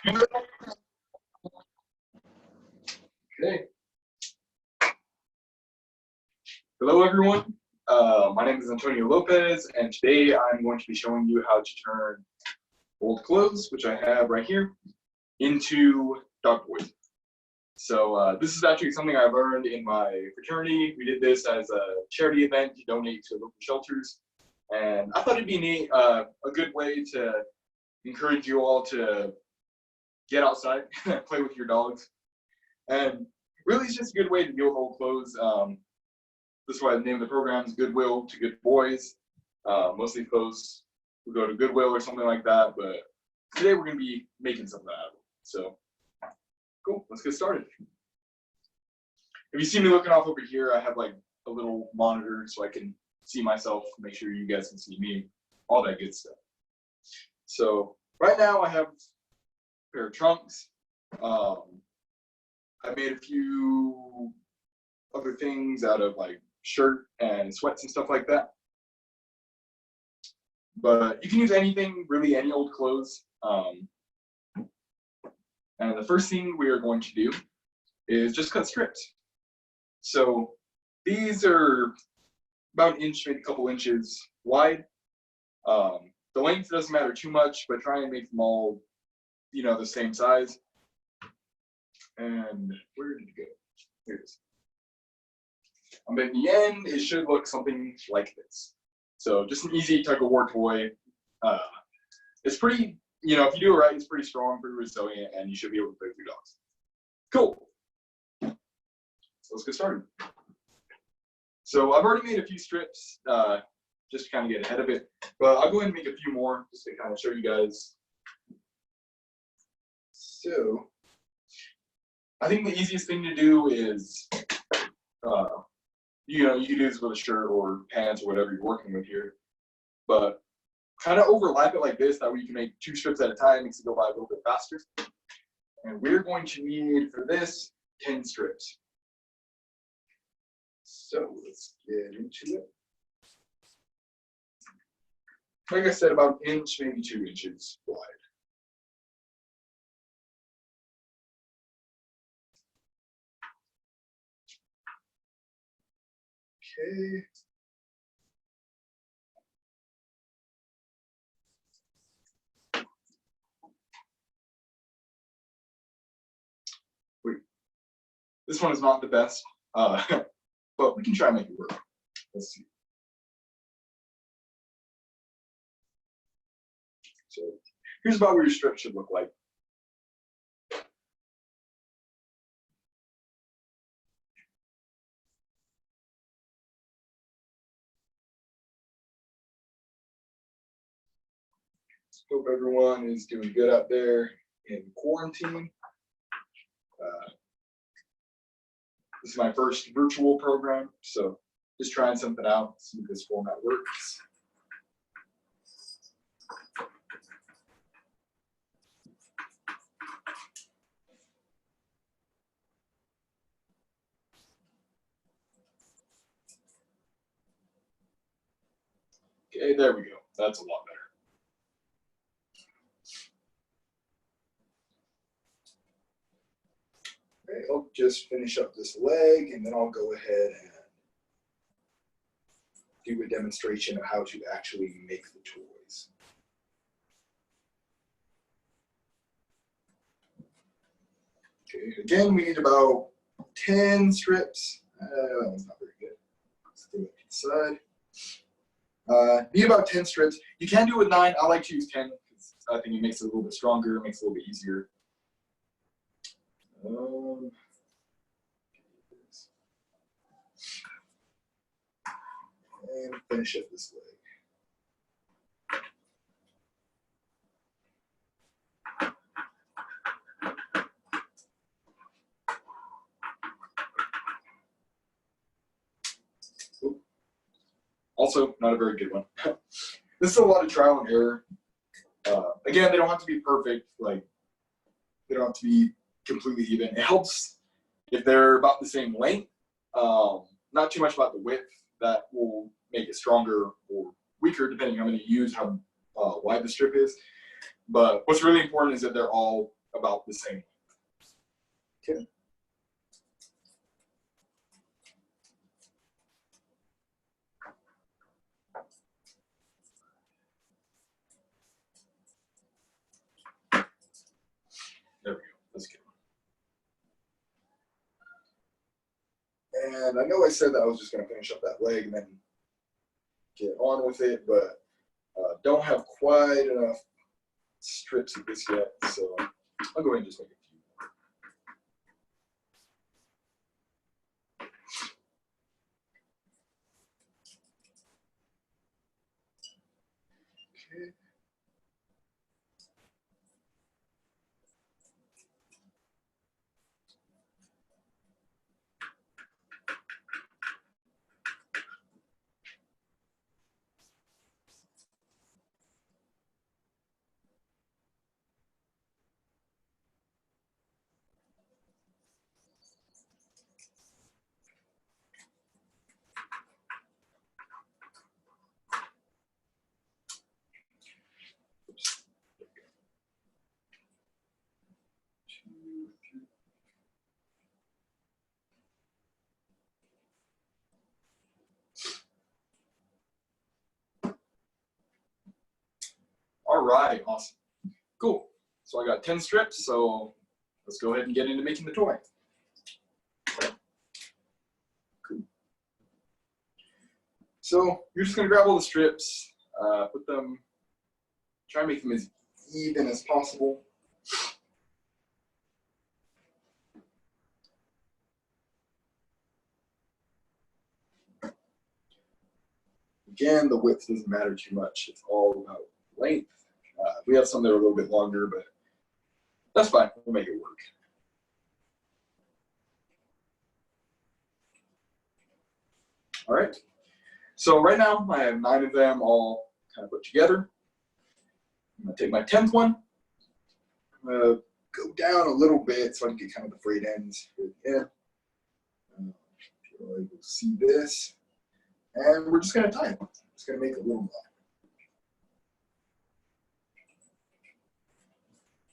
Okay. Hello, everyone. My name is Antonio Lopez, and today I'm going to be showing you how to turn old clothes, which I have right here, into dog toys. So this is actually something I've learned in my fraternity. We did this as a charity event to donate to local shelters, and I thought it'd be neat, a good way to encourage you all to get outside, play with your dogs, and really it's just a good way to deal with old clothes. This is why the name of the program is Goodwill to Good Boys. Mostly clothes will go to Goodwill or something like that, but today we're going to be making something out of it. So, cool, let's get started. If you see me looking off over here, I have like a little monitor so I can see myself, make sure you guys can see me, all that good stuff. So, right now I have a pair of trunks. I made a few other things out of like shirt and sweats and stuff like that. But you can use anything, really any old clothes. And the first thing we are going to do is just cut strips. So these are about an inch, maybe a couple inches wide. The length doesn't matter too much, but try and make them all, the same size. And where did it go? Here it is. But in the end, it should look something like this. So just an easy tug of war toy. It's pretty, if you do it right, it's pretty strong, pretty resilient, and you should be able to play with your dogs. Cool. So let's get started. So I've already made a few strips, just to kind of get ahead of it. But I'll go ahead and make a few more just to kind of show you guys. So I think the easiest thing to do is, you can do this with a shirt or pants or whatever you're working with here, but kind of overlap it like this. That way you can make 2 strips at a time, makes it go by a little bit faster. And we're going to need for this 10 strips. So let's get into it. Like I said, about an inch, maybe 2 inches wide. Okay. Wait, this one is not the best, but we can try and make it work. Let's see. So here's about what your strip should look like. Hope everyone is doing good out there in quarantine. This is my first virtual program, so just trying something out, see if this format works. Okay, there we go. That's a lot better. Okay, I'll just finish up this leg, and then I'll go ahead and do a demonstration of how to actually make the toys. Okay, again, we need about 10 strips. That one's not very good. Let's throw it to the side. Need about 10 strips. You can do it with 9. I like to use 10 because I think it makes it a little bit stronger, it makes it a little bit easier. And finish up this leg. Also, not a very good one. This is a lot of trial and error. Again, they don't have to be perfect. Like, they don't have to be completely even. It helps if they're about the same length. Not too much about the width. That will make it stronger or weaker depending on how many you use, how wide the strip is. But what's really important is that they're all about the same. Okay. There we go. That's good. And I know I said that I was just going to finish up that leg and then get on with it, but don't have quite enough strips of this yet, so I'll go ahead and just make a few more. Okay. Oops. Two, three. All right, awesome. Cool. So I got 10 strips, so let's go ahead and get into making the toy. Cool. So you're just gonna grab all the strips, put them, try and make them as even as possible. Again, the width doesn't matter too much. It's all about length. We have some that are a little bit longer, but that's fine. We'll make it work. All right. So right now I have 9 of them all kind of put together. I'm going to take my 10th one. I'm going to go down a little bit so I can get kind of the frayed ends here at the end. If you're able to see this. And we're just going to tie it. Just going to make a little knot.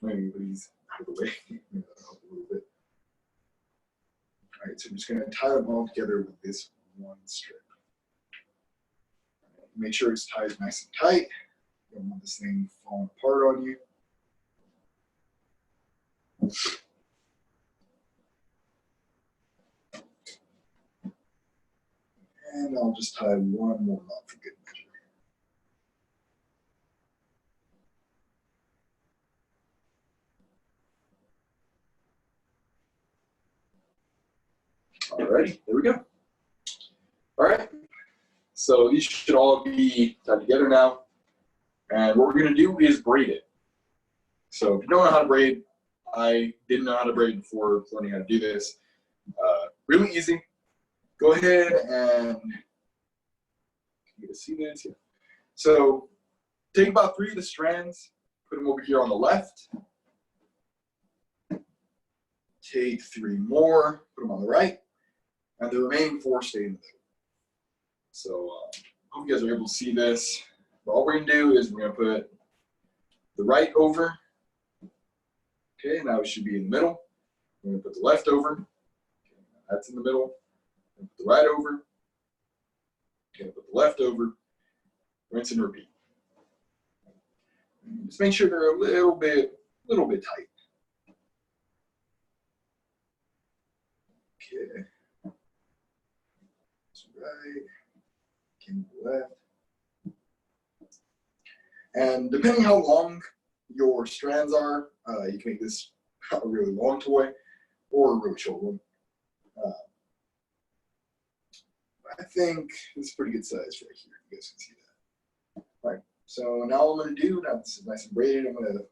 Maybe these out of the way. A little bit. All right, so I'm just going to tie them all together with this one strip. Make sure it's tied nice and tight. You don't want this thing falling apart on you. And I'll just tie one more knot for good measure. Alrighty, there we go. All right, so these should all be tied together now. And what we're gonna do is braid it. So if you don't know how to braid, I didn't know how to braid before learning how to do this. Really easy. Go ahead and, can you guys see this? Yeah. So take about 3 of the strands, put them over here on the left. Take 3 more, put them on the right, and the remaining 4 stay in the middle. So I hope you guys are able to see this. But all we're gonna do is we're gonna put the right over. Okay, now it should be in the middle. We're gonna put the left over. Okay, that's in the middle. Put the right over. Okay, put the left over. Rinse and repeat. Just make sure they're a little bit tight. Okay. That's right. Okay, left. And depending how long your strands are, you can make this a really long toy or a really short one. I think it's a pretty good size right here. You guys can see that. All right. So now all I'm going to do, now this is nice and braided, I'm going to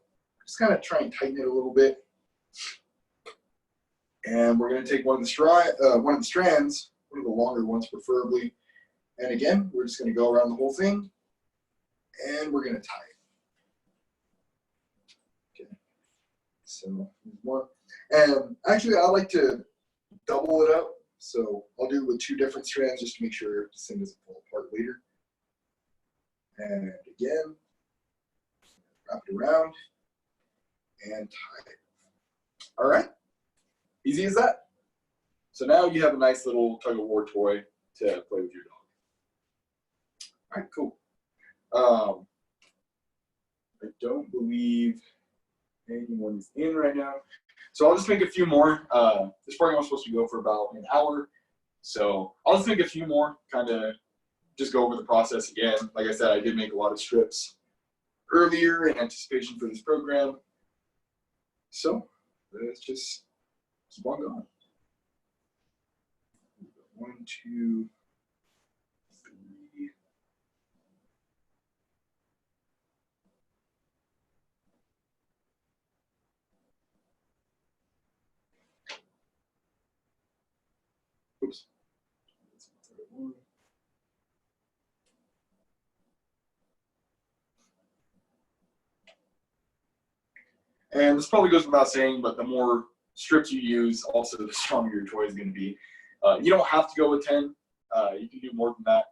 just kind of try and tighten it a little bit. And we're going to take one of the strands, one of the longer ones preferably. And again, we're just going to go around the whole thing, and we're going to tie it. Okay. So one, and actually I like to double it up. So I'll do it with 2 different strands just to make sure this thing doesn't fall apart later. And again, wrap it around and tie it All right, easy as that. So now you have a nice little tug of war toy to play with your dog. All right, cool. I don't believe anyone's in right now. So I'll just make a few more. This program was supposed to go for about an hour. So I'll just make a few more, kind of just go over the process again. Like I said, I did make a lot of strips earlier in anticipation for this program. So let's just keep on going. 1, 2, 3. Oops. And this probably goes without saying, but the more strips you use, also the stronger your toy is going to be. You don't have to go with 10. You can do more than that.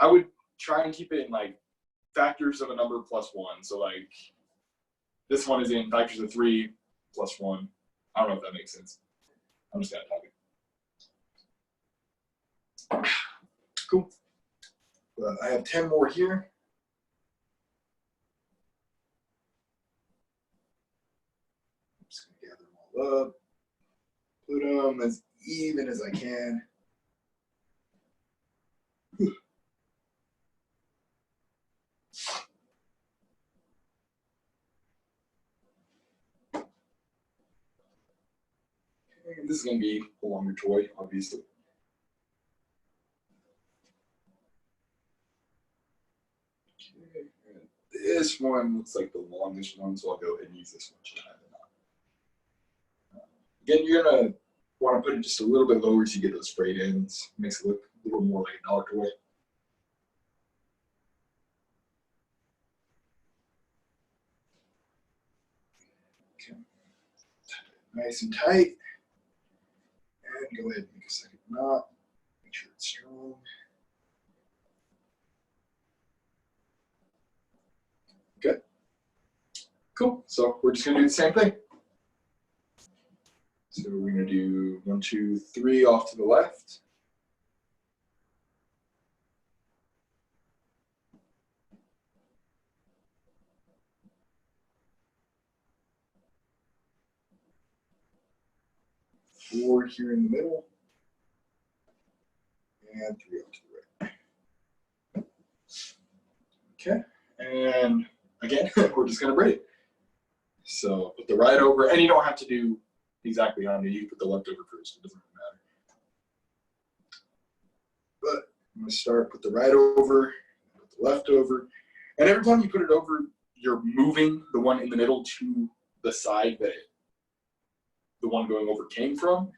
I would try and keep it in like factors of a number plus 1. So like this one is in factors of 3 plus 1. I don't know if that makes sense. I'm just gonna talk it. Cool. I have 10 more here. I'm just gonna gather them all up, put them as even as I can. And this is going to be a longer toy, obviously. Okay. And this one looks like the longest one, so I'll go ahead and use this one. Again, you're going to want to put it just a little bit lower so you get those frayed ends. Makes it look a little more like a dog toy. Okay. Nice and tight. And go ahead and make a second knot. Make sure it's strong. Okay. Cool. So we're just going to do the same thing. So we're going to do 1, 2, 3 off to the left. Four here in the middle. And 3 off to the right. Okay. And again, we're just going to braid it. So put the right over, and you don't have to do exactly on it. You put the left over first. It doesn't really matter. But I'm going to start, put the right over, put the left over. And every time you put it over, you're moving the one in the middle to the side that the one going over came from.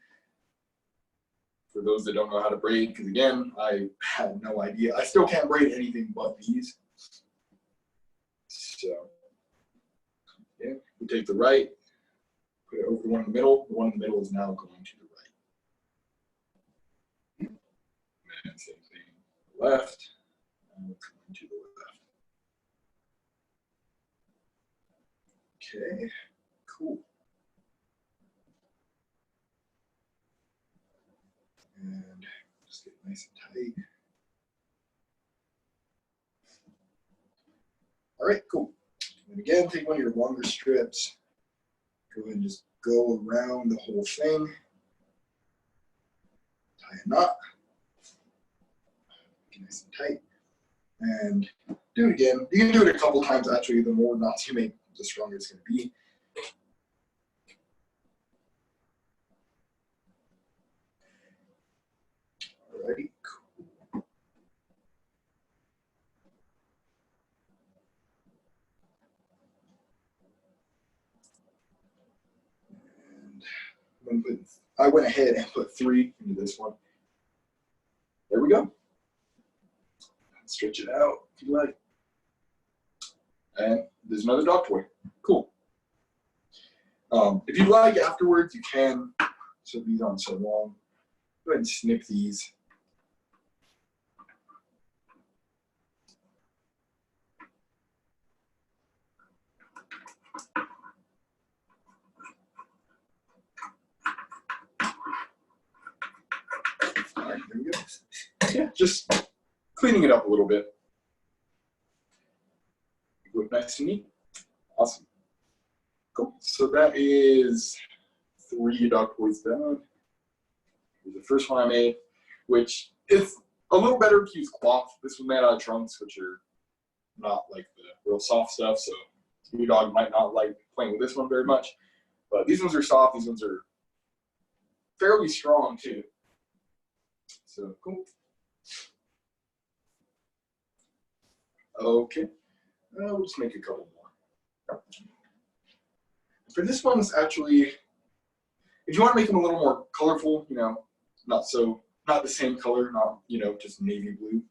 For those that don't know how to braid, because again, I have no idea. I still can't braid anything but these. So, yeah, we take the right, put it over the one in the middle. The one in the middle is now going to the right. And same thing, left, and it's going to the left. Okay, cool. And just get nice and tight. All right, cool. And again, take one of your longer strips. Go ahead and just go around the whole thing. Tie a knot. Get nice and tight. And do it again. You can do it a couple times actually. The more knots you make, the stronger it's going to be. Alrighty, cool. And I went ahead and put 3 into this one. There we go. Stretch it out if you like. And there's another dog toy. Cool. If you like afterwards, you can. So these aren't so long. Go ahead and snip these. yeah, just cleaning it up a little bit. Look nice and neat. Awesome. Cool. So that is 3 dog toys done. Here's the first one I made, which is a little better to use cloth. This was made out of trunks, which are not like the real soft stuff, so your dog might not like playing with this one very much. But these ones are soft. These ones are fairly strong too. So cool. Okay, we'll just make a couple more. For this one's actually, if you want to make them a little more colorful, you know, not the same color, not, you know, just navy blue.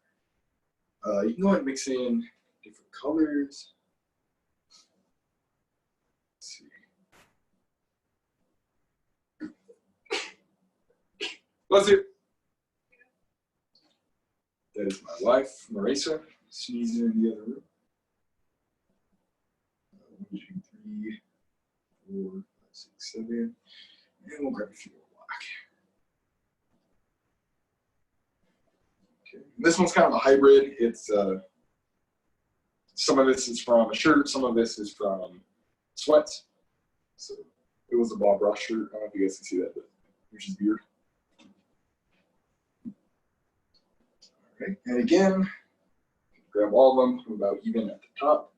You can go ahead and mix in different colors. Let's see. Bless you. That is my wife, Marisa, sneezing in the other room. 1, 2, 3, 4, 5, 6, 7. And we'll grab a few more black. Okay. This one's kind of a hybrid. It's some of this is from a shirt, some of this is from sweats. So it was a Bob Ross shirt. I don't know if you guys can see that, but here's his beard. All right, and again, grab all of them from about even at the top.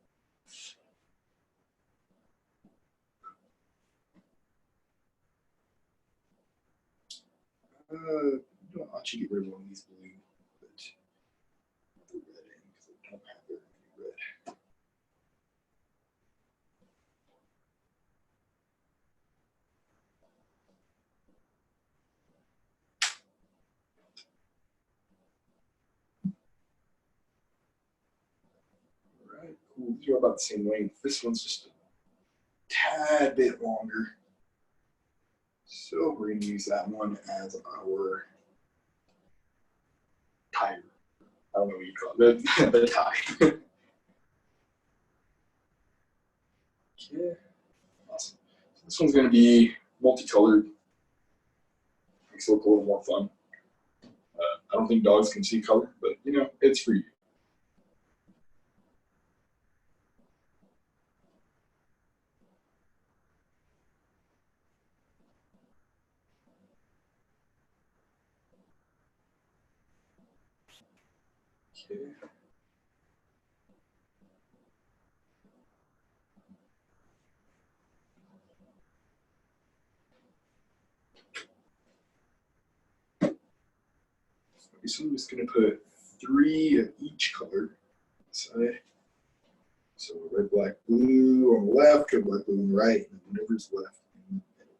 Don't actually get rid of one of these blue, but put the red in because I don't have very many red. All right, cool. These are about the same length. This one's just a tad bit longer. So we're going to use that one as our tire. I don't know what you call it, the tie. Okay, awesome. So this one's going to be multicolored. Makes it look a little more fun. I don't think dogs can see color, but you know, it's for you. Okay. So I'm just going to put 3 of each color side. So red, black, blue on the left, red, black, blue on the right, and whatever's left in the middle.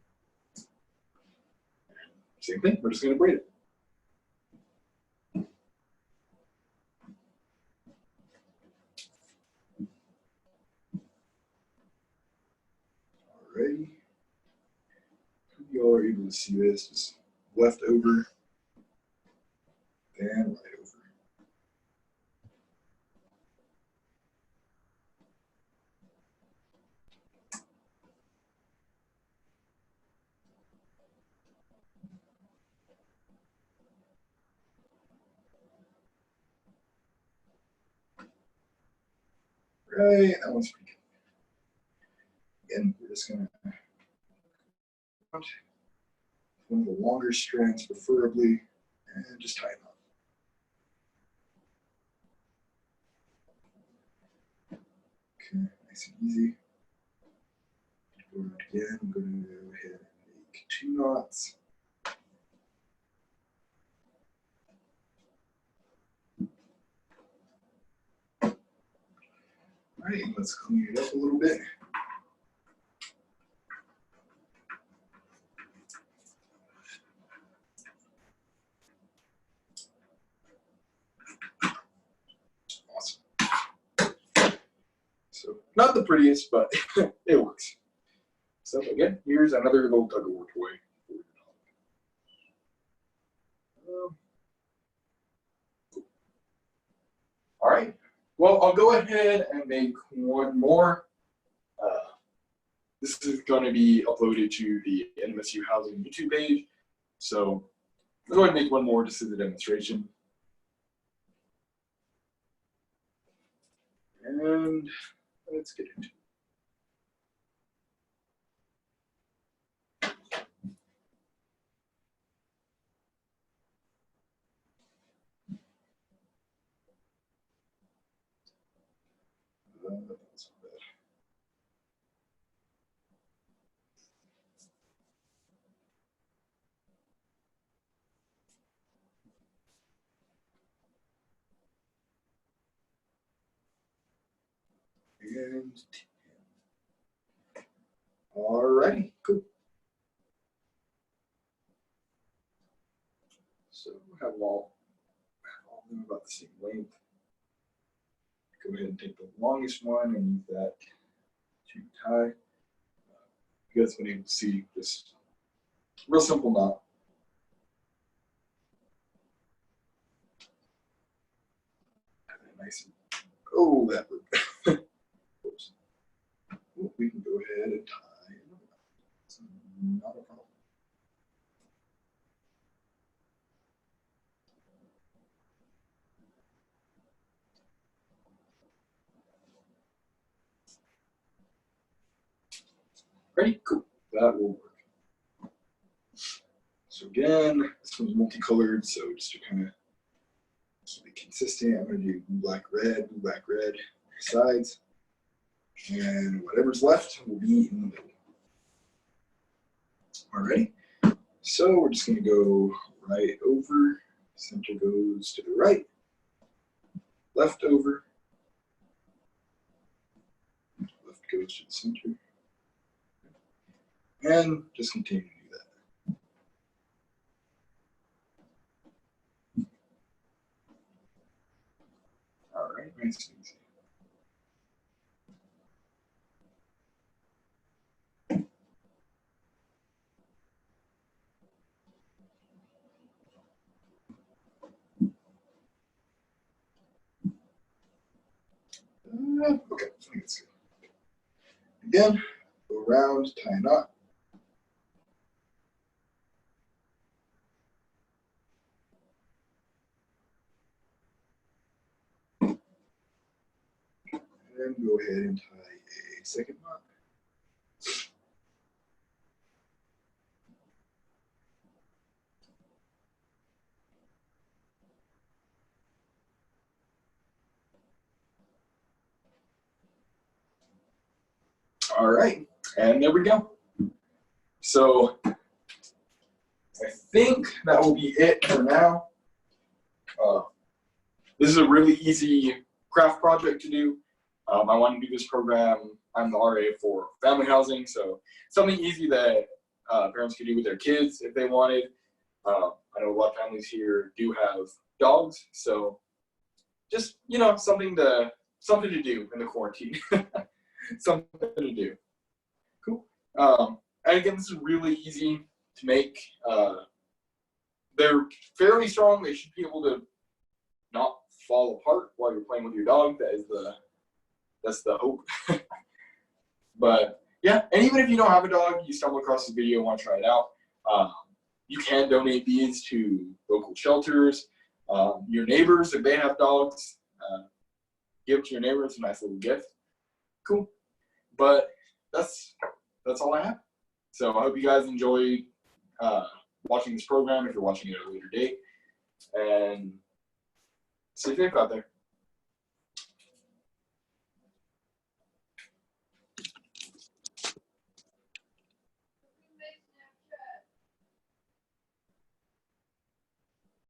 Same thing, we're just going to braid it. Alrighty. Y'all are able to see this, just left over, then right over. Right, that one's pretty good. Again, we're just going to one of the longer strands, preferably, and just tie them up. Okay, nice and easy. Go around again. I'm going to go ahead and make 2 knots. All right, let's clean it up a little bit. Awesome. So, not the prettiest, but it works. So again, here's another little tug-of-war toy for your dog. All right. Well, I'll go ahead and make one more. This is going to be uploaded to the NMSU Housing YouTube page. So I'll go ahead and make one more just as a demonstration. And let's get into it. That's not bad. And alrighty, cool. So we have all of them about the same length. Go ahead and take the longest one and use that to tie. You guys have been able to see this real simple knot. Nice. Oh, that worked. Oops. Oh, we can go ahead and tie. It's not a problem. Ready? Cool. That will work. So again, this one's multicolored, so just to kind of keep it consistent, I'm going to do blue, black, red, sides. And whatever's left will be in the middle. Alright, so we're just going to go right over, center goes to the right, left over, left goes to the center, and just continue to do that. Alright, nice and easy. Okay, I think it's good. Again, go around, tie a knot. And go ahead and tie a second knot. All right, and there we go. So I think that will be it for now. This is a really easy craft project to do. I want to do this program. I'm the RA for family housing, so something easy that parents could do with their kids if they wanted. I know a lot of families here do have dogs, so just something to do in the quarantine. Something to do. Cool. And again, this is really easy to make. They're fairly strong. They should be able to not fall apart while you're playing with your dog. That's the hope. But yeah, and even if you don't have a dog, you stumble across this video and want to try it out, you can donate these to local shelters. Your neighbors, if they have dogs, give it to your neighbors. A nice little gift. Cool. But that's all I have. So I hope you guys enjoyed watching this program if you're watching it at a later date. And stay safe out there.